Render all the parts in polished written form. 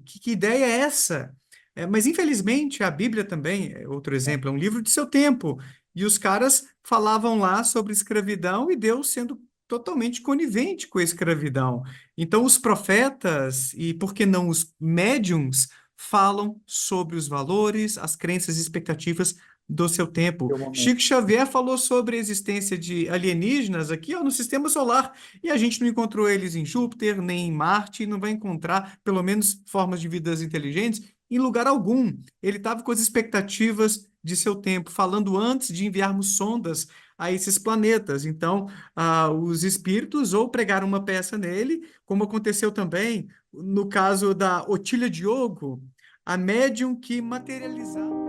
que ideia é essa? Mas, infelizmente, a Bíblia também, outro exemplo, é um livro de seu tempo. E os caras falavam lá sobre escravidão e Deus sendo totalmente conivente com a escravidão. Então, os profetas e, por que não, os médiums falam sobre os valores, as crenças e expectativas do seu tempo. Tem um momento. Chico Xavier falou sobre a existência de alienígenas aqui, ó, no sistema solar, e a gente não encontrou eles em Júpiter, nem em Marte, e não vai encontrar, pelo menos, formas de vidas inteligentes em lugar algum. Ele estava com as expectativas de seu tempo, falando antes de enviarmos sondas a esses planetas. Então, os espíritos ou pregaram uma peça nele, como aconteceu também no caso da Otília Diogo, a médium que materializava.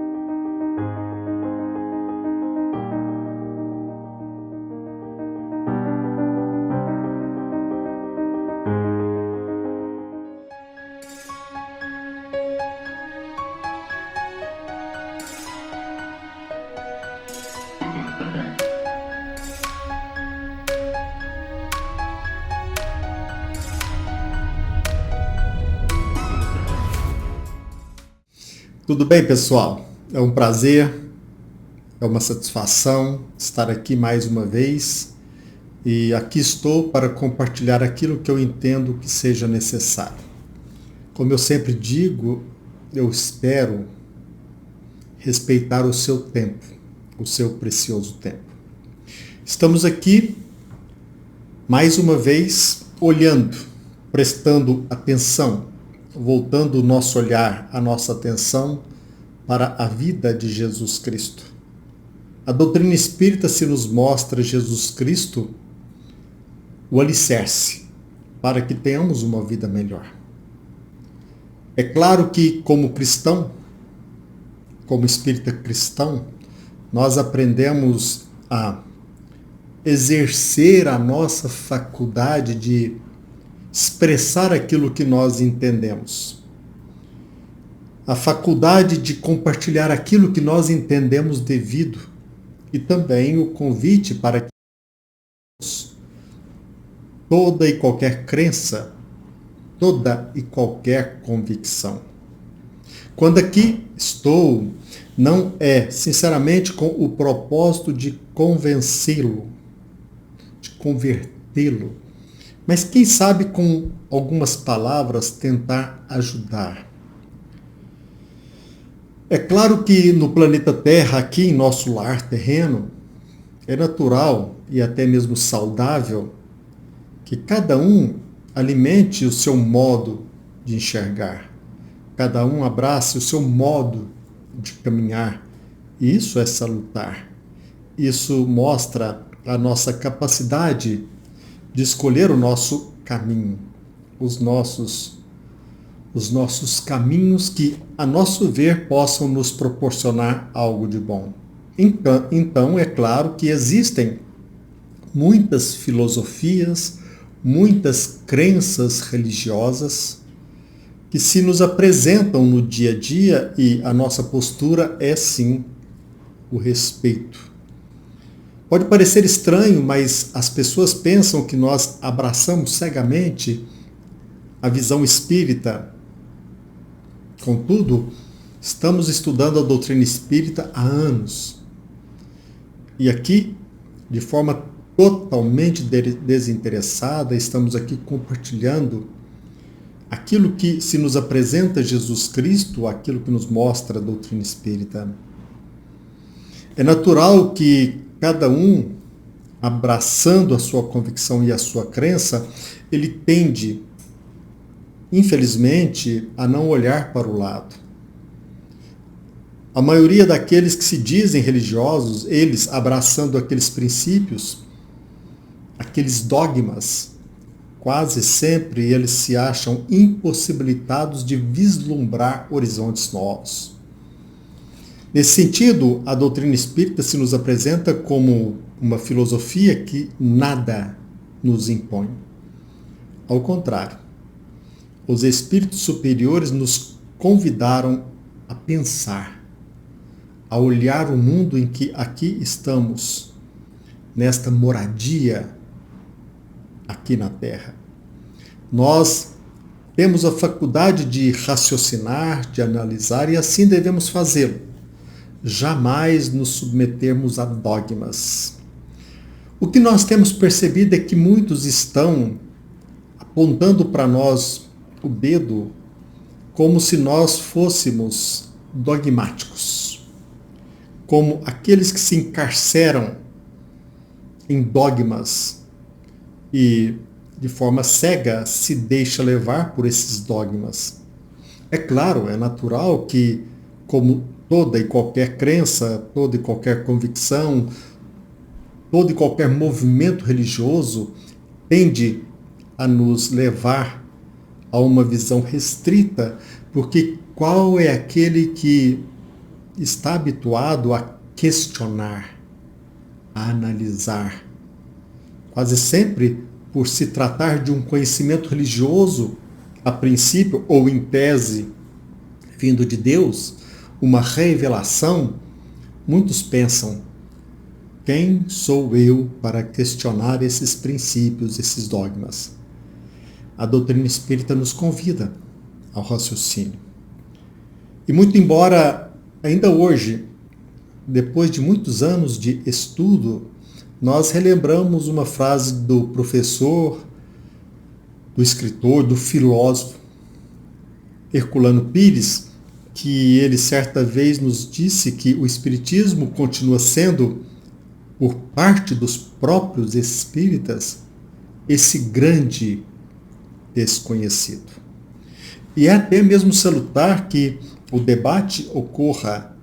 Tudo bem, pessoal? É um prazer, é uma satisfação estar aqui mais uma vez e aqui estou para compartilhar aquilo que eu entendo que seja necessário. Como eu sempre digo, eu espero respeitar o seu tempo, o seu precioso tempo. Estamos aqui mais uma vez olhando, prestando atenção, voltando o nosso olhar, a nossa atenção para a vida de Jesus Cristo. A doutrina espírita se nos mostra Jesus Cristo o alicerce para que tenhamos uma vida melhor. É claro que, como cristão, como espírita cristão, nós aprendemos a exercer a nossa faculdade de expressar aquilo que nós entendemos. A faculdade de compartilhar aquilo que nós entendemos devido e também o convite para que toda e qualquer crença, toda e qualquer convicção. Quando aqui estou, não é sinceramente com o propósito de convencê-lo, de convertê-lo, mas quem sabe com algumas palavras tentar ajudar. É claro que no planeta Terra, aqui em nosso lar terreno, é natural e até mesmo saudável que cada um alimente o seu modo de enxergar, cada um abrace o seu modo de caminhar. E isso é salutar. Isso mostra a nossa capacidade de escolher o nosso caminho, os nossos caminhos que, a nosso ver, possam nos proporcionar algo de bom. Então, é claro que existem muitas filosofias, muitas crenças religiosas que se nos apresentam no dia a dia e a nossa postura é sim o respeito. Pode parecer estranho, mas as pessoas pensam que nós abraçamos cegamente a visão espírita. Contudo, estamos estudando a doutrina espírita há anos. E aqui, de forma totalmente desinteressada, estamos aqui compartilhando aquilo que se nos apresenta Jesus Cristo, aquilo que nos mostra a doutrina espírita. É natural que cada um, abraçando a sua convicção e a sua crença, ele tende, infelizmente, a não olhar para o lado. A maioria daqueles que se dizem religiosos, eles abraçando aqueles princípios, aqueles dogmas, quase sempre eles se acham impossibilitados de vislumbrar horizontes novos. Nesse sentido, a doutrina espírita se nos apresenta como uma filosofia que nada nos impõe. Ao contrário, os espíritos superiores nos convidaram a pensar, a olhar o mundo em que aqui estamos, nesta moradia aqui na Terra. Nós Temos a faculdade de raciocinar, de analisar, e assim devemos fazê-lo. Jamais nos submetermos a dogmas. O que nós temos percebido é que muitos estão apontando para nós o dedo como se nós fôssemos dogmáticos, como aqueles que se encarceram em dogmas e de forma cega se deixa levar por esses dogmas. É claro, é natural que, como toda e qualquer crença, toda e qualquer convicção, todo e qualquer movimento religioso tende a nos levar a uma visão restrita, porque qual é aquele que está habituado a questionar, a analisar? Quase sempre, por se tratar de um conhecimento religioso, a princípio ou em tese, vindo de Deus, uma revelação, muitos pensam: quem sou eu para questionar esses princípios, esses dogmas? A doutrina espírita nos convida ao raciocínio. E muito embora ainda hoje, depois de muitos anos de estudo, nós relembramos uma frase do professor, do escritor, do filósofo Herculano Pires, que ele certa vez nos disse que o espiritismo continua sendo, por parte dos próprios espíritas, esse grande desconhecido. E é até mesmo salutar que o debate ocorra.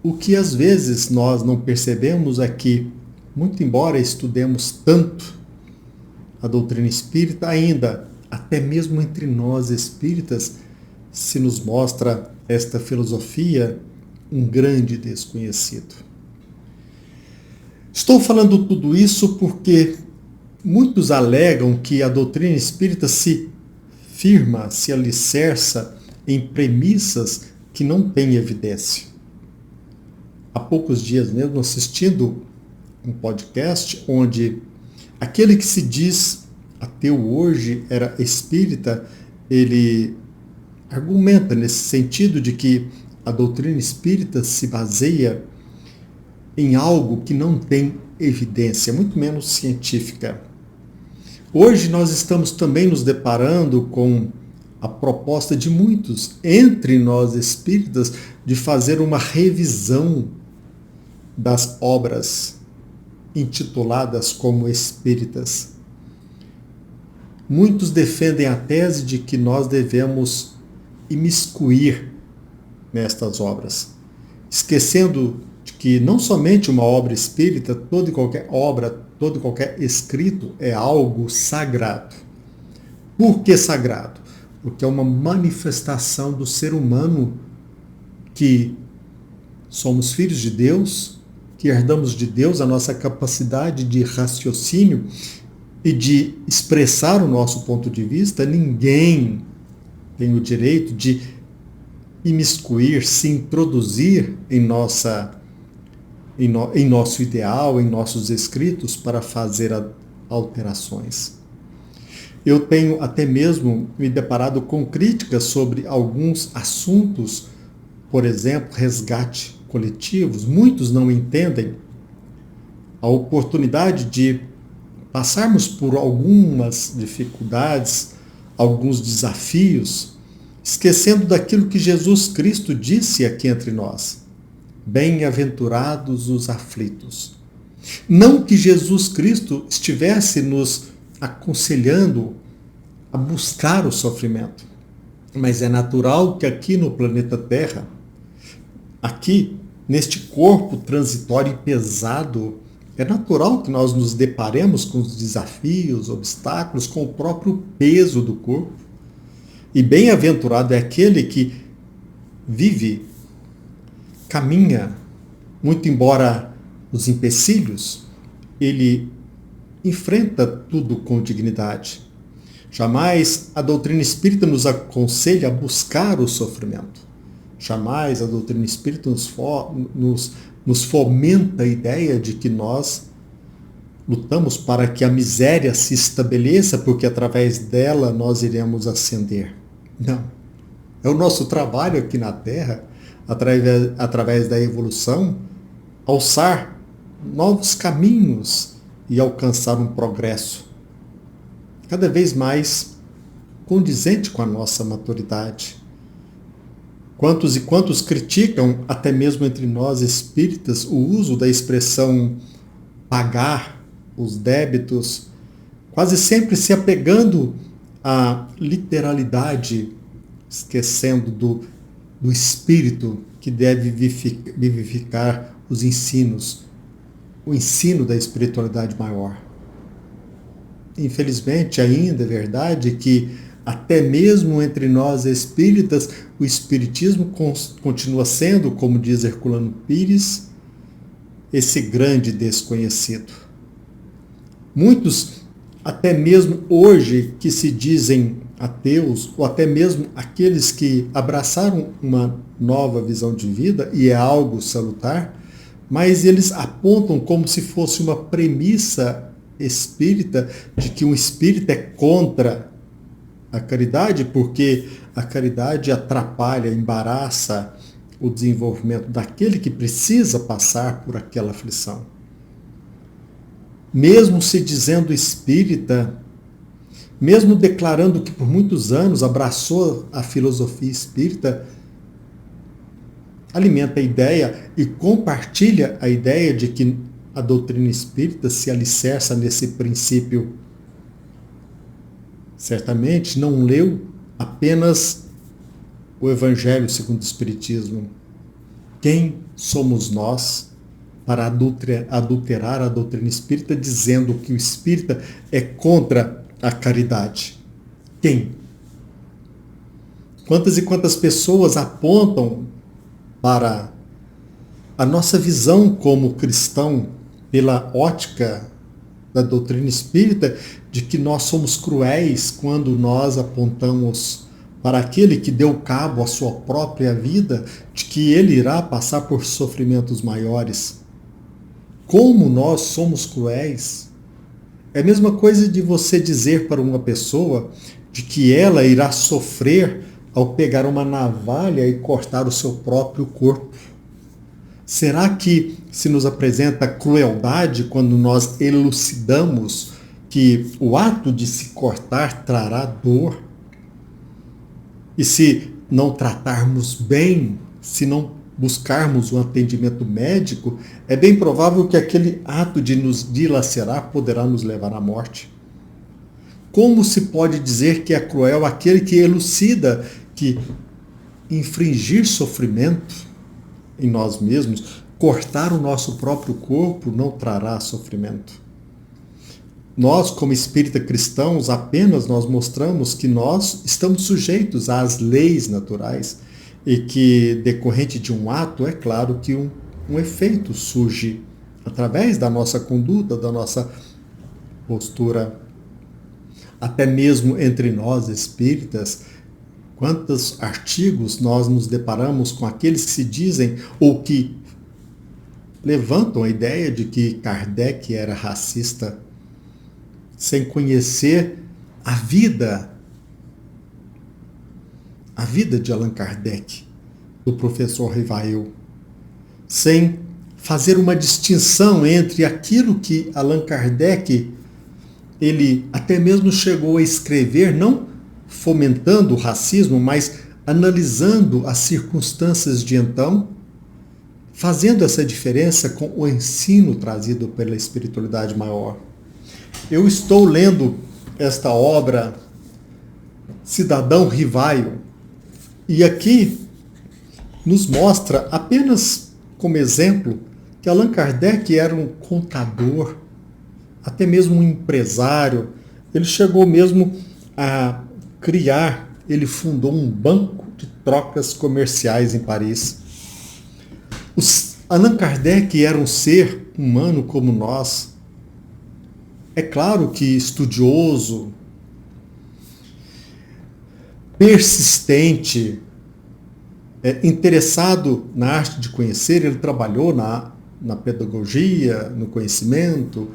O que às vezes nós não percebemos é que, muito embora estudemos tanto a doutrina espírita, ainda, até mesmo entre nós espíritas, se nos mostra esta filosofia um grande desconhecido. Estou falando tudo isso porque muitos alegam que a doutrina espírita se firma, se alicerça em premissas que não têm evidência. Há poucos dias mesmo, assistindo um podcast onde aquele que se diz ateu hoje era espírita, ele argumenta nesse sentido de que a doutrina espírita se baseia em algo que não tem evidência, muito menos científica. Hoje nós estamos também nos deparando com a proposta de muitos entre nós espíritas de fazer uma revisão das obras intituladas como espíritas. Muitos defendem a tese de que nós devemos imiscuir nestas obras, esquecendo de que não somente uma obra espírita, toda e qualquer obra, todo e qualquer escrito é algo sagrado. Por que sagrado? Porque é uma manifestação do ser humano que somos filhos de Deus, que herdamos de Deus a nossa capacidade de raciocínio e de expressar o nosso ponto de vista. Ninguém tem o direito de imiscuir, se introduzir em nosso ideal, em nossos escritos para fazer alterações. Eu tenho até mesmo me deparado com críticas sobre alguns assuntos, por exemplo, resgate coletivos. Muitos não entendem a oportunidade de passarmos por algumas dificuldades, alguns desafios, esquecendo daquilo que Jesus Cristo disse aqui entre nós: bem-aventurados os aflitos. Não que Jesus Cristo estivesse nos aconselhando a buscar o sofrimento, mas é natural que aqui no planeta Terra, aqui neste corpo transitório e pesado, é natural que nós nos deparemos com os desafios, obstáculos, com o próprio peso do corpo. E bem-aventurado é aquele que vive, caminha, muito embora os empecilhos, ele enfrenta tudo com dignidade. Jamais a doutrina espírita nos aconselha a buscar o sofrimento. Jamais a doutrina espírita nos fomenta a ideia de que nós lutamos para que a miséria se estabeleça, porque através dela nós iremos ascender. Não. É o nosso trabalho aqui na Terra, através da evolução, alçar novos caminhos e alcançar um progresso cada vez mais condizente com a nossa maturidade. Quantos e quantos criticam, até mesmo entre nós espíritas, o uso da expressão pagar os débitos, quase sempre se apegando à literalidade, esquecendo do espírito que deve vivificar os ensinos, o ensino da espiritualidade maior. Infelizmente, ainda é verdade que até mesmo entre nós espíritas, o espiritismo continua sendo, como diz Herculano Pires, esse grande desconhecido. Muitos, até mesmo hoje, que se dizem ateus, ou até mesmo aqueles que abraçaram uma nova visão de vida, e é algo salutar, mas eles apontam como se fosse uma premissa espírita de que um espírita é contra a caridade, porque a caridade atrapalha, embaraça o desenvolvimento daquele que precisa passar por aquela aflição. Mesmo se dizendo espírita, mesmo declarando que por muitos anos abraçou a filosofia espírita, alimenta a ideia e compartilha a ideia de que a doutrina espírita se alicerça nesse princípio. Certamente não leu apenas o Evangelho segundo o Espiritismo. Quem somos nós para adulterar a doutrina espírita dizendo que o espírita é contra a caridade? Quem? Quantas e quantas pessoas apontam para a nossa visão como cristão pela ótica da doutrina espírita de que nós somos cruéis quando nós apontamos para aquele que deu cabo à sua própria vida, de que ele irá passar por sofrimentos maiores. Como nós somos cruéis? É a mesma coisa de você dizer para uma pessoa de que ela irá sofrer ao pegar uma navalha e cortar o seu próprio corpo. Será que se nos apresenta crueldade quando nós elucidamos que o ato de se cortar trará dor? E se não tratarmos bem, se não buscarmos um atendimento médico, é bem provável que aquele ato de nos dilacerar poderá nos levar à morte. Como se pode dizer que é cruel aquele que elucida que infringir sofrimento em nós mesmos, cortar o nosso próprio corpo não trará sofrimento? Nós, como espírita cristãos, apenas nós mostramos que nós estamos sujeitos às leis naturais e que, decorrente de um ato, é claro que um efeito surge através da nossa conduta, da nossa postura. Até mesmo entre nós espíritas, quantos artigos nós nos deparamos com aqueles que se dizem ou que levantam a ideia de que Kardec era racista, sem conhecer a vida de Allan Kardec, do professor Rivail, sem fazer uma distinção entre aquilo que Allan Kardec, ele até mesmo chegou a escrever, não fomentando o racismo, mas analisando as circunstâncias de então, fazendo essa diferença com o ensino trazido pela espiritualidade maior. Eu estou lendo esta obra, Cidadão Rivaio, e aqui nos mostra, apenas como exemplo, que Allan Kardec era um contador, até mesmo um empresário. Ele chegou mesmo a criar, ele fundou um banco de trocas comerciais em Paris. Allan Kardec era um ser humano como nós. É claro que estudioso, persistente, interessado na arte de conhecer, ele trabalhou na pedagogia, no conhecimento,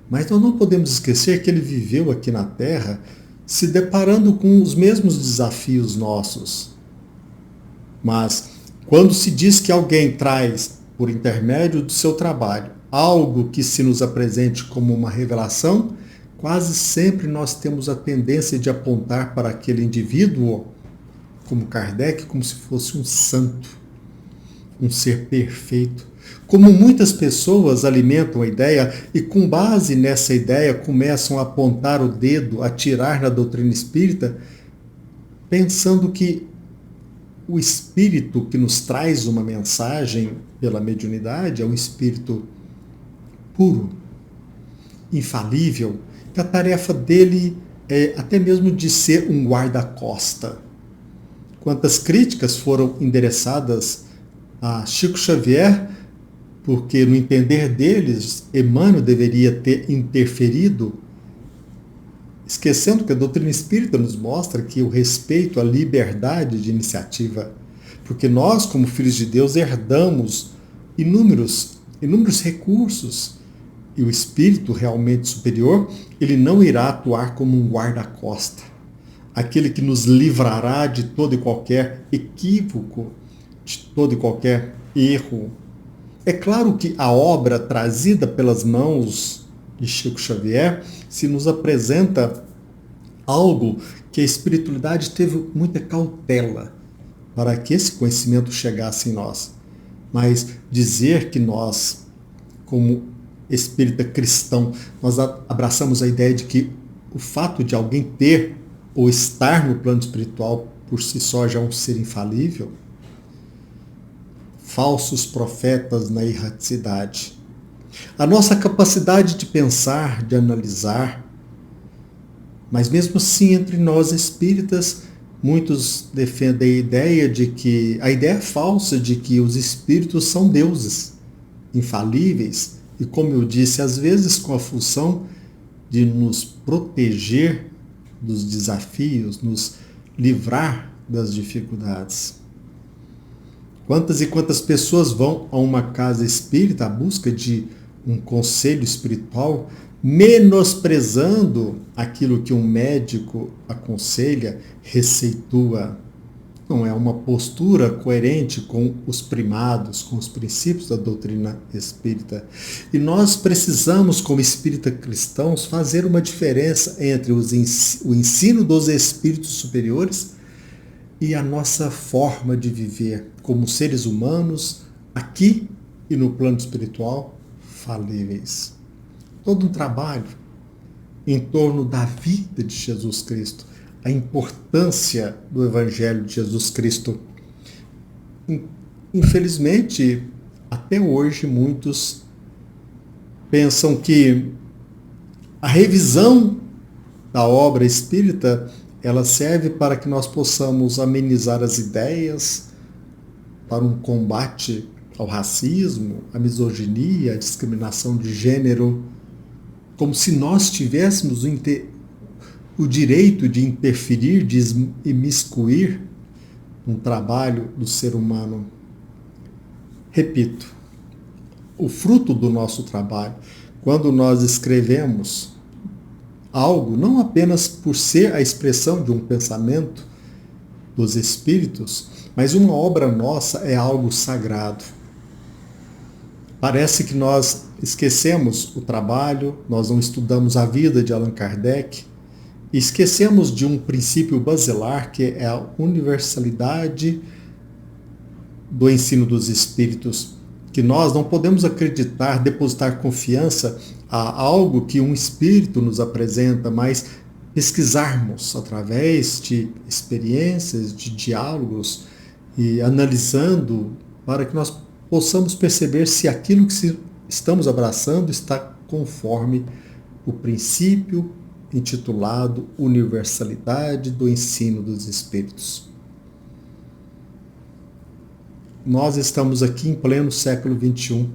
mas nós não podemos esquecer que ele viveu aqui na Terra se deparando com os mesmos desafios nossos. Mas quando se diz que alguém traz, por intermédio do seu trabalho, algo que se nos apresente como uma revelação, quase sempre nós temos a tendência de apontar para aquele indivíduo, como Kardec, como se fosse um santo, um ser perfeito. Como muitas pessoas alimentam a ideia e, com base nessa ideia, começam a apontar o dedo, a tirar na doutrina espírita, pensando que o espírito que nos traz uma mensagem pela mediunidade é um espírito puro, infalível, que a tarefa dele é até mesmo de ser um guarda-costa. Quantas críticas foram endereçadas a Chico Xavier, porque no entender deles, Emmanuel deveria ter interferido, esquecendo que a doutrina espírita nos mostra que o respeito à liberdade de iniciativa, porque nós, como filhos de Deus, herdamos inúmeros recursos, e o espírito realmente superior, ele não irá atuar como um guarda-costa, aquele que nos livrará de todo e qualquer equívoco, de todo e qualquer erro. É claro que a obra trazida pelas mãos de Chico Xavier se nos apresenta algo que a espiritualidade teve muita cautela para que esse conhecimento chegasse em nós. Mas dizer que nós, como espírita cristão, nós abraçamos a ideia de que o fato de alguém ter ou estar no plano espiritual por si só já é um ser infalível, falsos profetas na erraticidade. A nossa capacidade de pensar, de analisar, mas mesmo assim entre nós espíritas, muitos defendem a ideia falsa de que os espíritos são deuses, infalíveis, e como eu disse, às vezes com a função de nos proteger dos desafios, nos livrar das dificuldades. Quantas e quantas pessoas vão a uma casa espírita à busca de um conselho espiritual, menosprezando aquilo que um médico aconselha, receitua. Não é uma postura coerente com os primados, com os princípios da doutrina espírita. E nós precisamos, como espírita cristãos, fazer uma diferença entre o ensino dos espíritos superiores e a nossa forma de viver como seres humanos, aqui e no plano espiritual, falíveis. Todo um trabalho em torno da vida de Jesus Cristo, a importância do Evangelho de Jesus Cristo. Infelizmente, até hoje, muitos pensam que a revisão da obra espírita ela serve para que nós possamos amenizar as ideias para um combate ao racismo, à misoginia, à discriminação de gênero, como se nós tivéssemos o direito de interferir, de imiscuir no trabalho do ser humano. Repito, o fruto do nosso trabalho, quando nós escrevemos algo, não apenas por ser a expressão de um pensamento dos espíritos, mas uma obra nossa é algo sagrado. Parece que nós esquecemos o trabalho, nós não estudamos a vida de Allan Kardec, e esquecemos de um princípio basilar que é a universalidade do ensino dos espíritos, que nós não podemos acreditar, depositar confiança a algo que um espírito nos apresenta, mas pesquisarmos através de experiências, de diálogos e analisando para que nós possamos perceber se aquilo que estamos abraçando está conforme o princípio intitulado Universalidade do Ensino dos Espíritos. Nós estamos aqui em pleno século XXI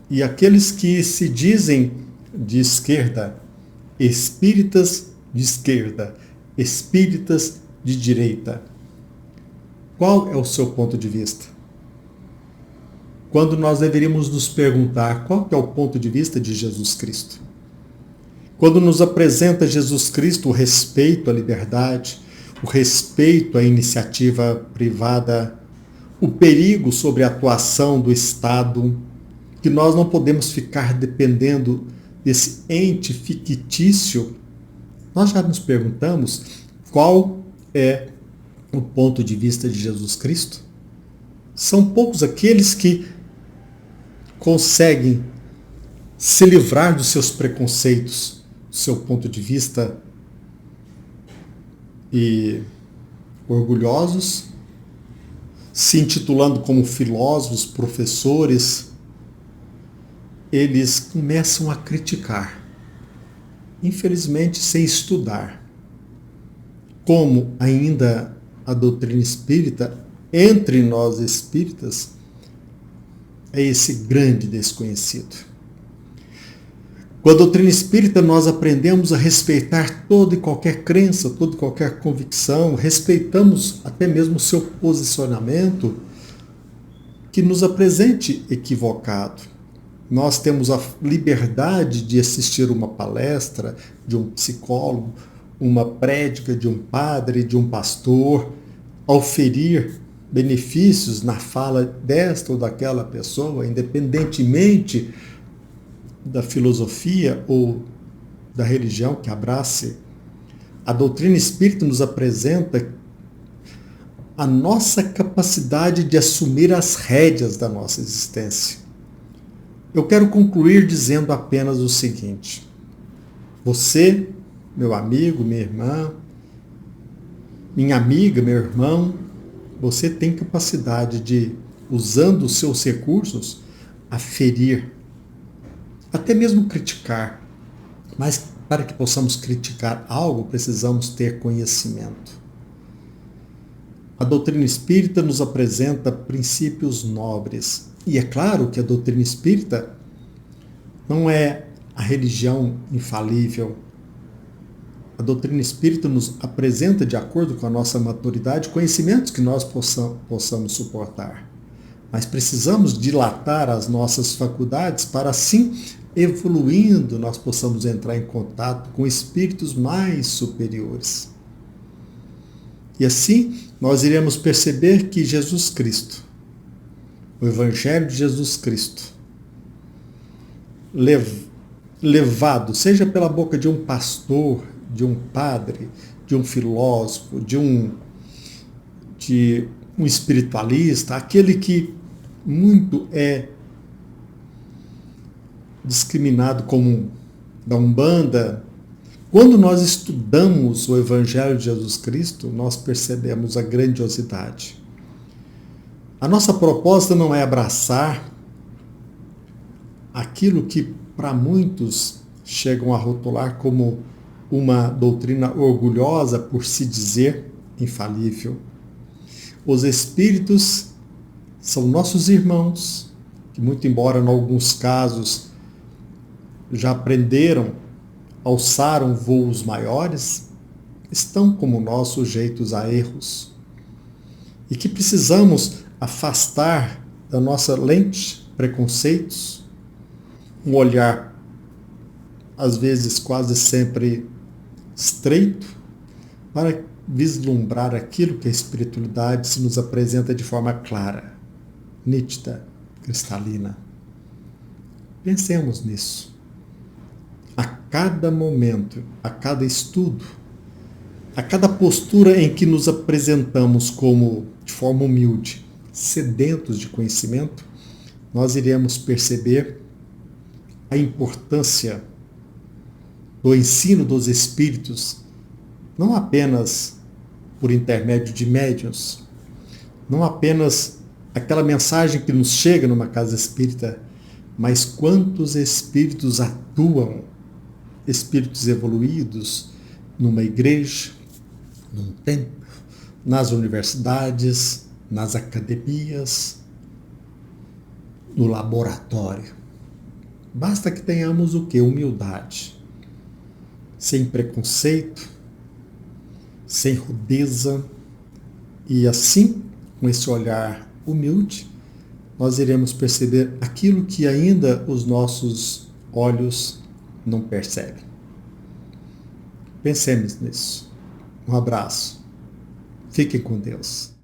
e aqueles que se dizem de esquerda, espíritas de esquerda, espíritas de direita, qual é o seu ponto de vista? Quando nós deveríamos nos perguntar qual é o ponto de vista de Jesus Cristo? Quando nos apresenta Jesus Cristo o respeito à liberdade, o respeito à iniciativa privada, o perigo sobre a atuação do Estado, que nós não podemos ficar dependendo desse ente fictício, nós já nos perguntamos qual é o ponto de vista de Jesus Cristo? São poucos aqueles que conseguem se livrar dos seus preconceitos, do seu ponto de vista, e orgulhosos, se intitulando como filósofos, professores, eles começam a criticar, infelizmente sem estudar. Como ainda a doutrina espírita, entre nós espíritas, é esse grande desconhecido. Com a doutrina espírita, nós aprendemos a respeitar toda e qualquer crença, toda e qualquer convicção, respeitamos até mesmo o seu posicionamento que nos apresente equivocado. Nós temos a liberdade de assistir uma palestra de um psicólogo, uma prédica de um padre, de um pastor, auferir benefícios na fala desta ou daquela pessoa, independentemente da filosofia ou da religião que abrace. A doutrina espírita nos apresenta a nossa capacidade de assumir as rédeas da nossa existência. Eu quero concluir dizendo apenas o seguinte: você, meu amigo, minha irmã, minha amiga, meu irmão, você tem capacidade de, usando os seus recursos, aferir, até mesmo criticar. Mas para que possamos criticar algo, precisamos ter conhecimento. A doutrina espírita nos apresenta princípios nobres. E é claro que a doutrina espírita não é a religião infalível. A doutrina espírita nos apresenta, de acordo com a nossa maturidade, conhecimentos que nós possamos suportar. Mas precisamos dilatar as nossas faculdades para, assim, evoluindo, nós possamos entrar em contato com espíritos mais superiores. E assim, nós iremos perceber que Jesus Cristo, o Evangelho de Jesus Cristo, levado, seja pela boca de um pastor, de um padre, de um filósofo, de um espiritualista, aquele que muito é discriminado como da Umbanda. Quando nós estudamos o Evangelho de Jesus Cristo, nós percebemos a grandiosidade. A nossa proposta não é abraçar aquilo que para muitos chegam a rotular como uma doutrina orgulhosa por se dizer infalível. Os espíritos são nossos irmãos, que muito embora em alguns casos já aprenderam, alçaram voos maiores, estão como nós sujeitos a erros. E que precisamos afastar da nossa lente preconceitos, um olhar às vezes quase sempre estreito, para vislumbrar aquilo que a espiritualidade se nos apresenta de forma clara, nítida, cristalina. Pensemos nisso. A cada momento, a cada estudo, a cada postura em que nos apresentamos como, de forma humilde, sedentos de conhecimento, nós iremos perceber a importância do ensino dos espíritos, não apenas por intermédio de médiuns, não apenas aquela mensagem que nos chega numa casa espírita, mas quantos espíritos atuam, espíritos evoluídos, numa igreja, num templo, nas universidades, nas academias, no laboratório. Basta que tenhamos o quê? Humildade. Sem preconceito, sem rudeza, e assim, com esse olhar humilde, nós iremos perceber aquilo que ainda os nossos olhos não percebem. Pensemos nisso. Um abraço. Fiquem com Deus.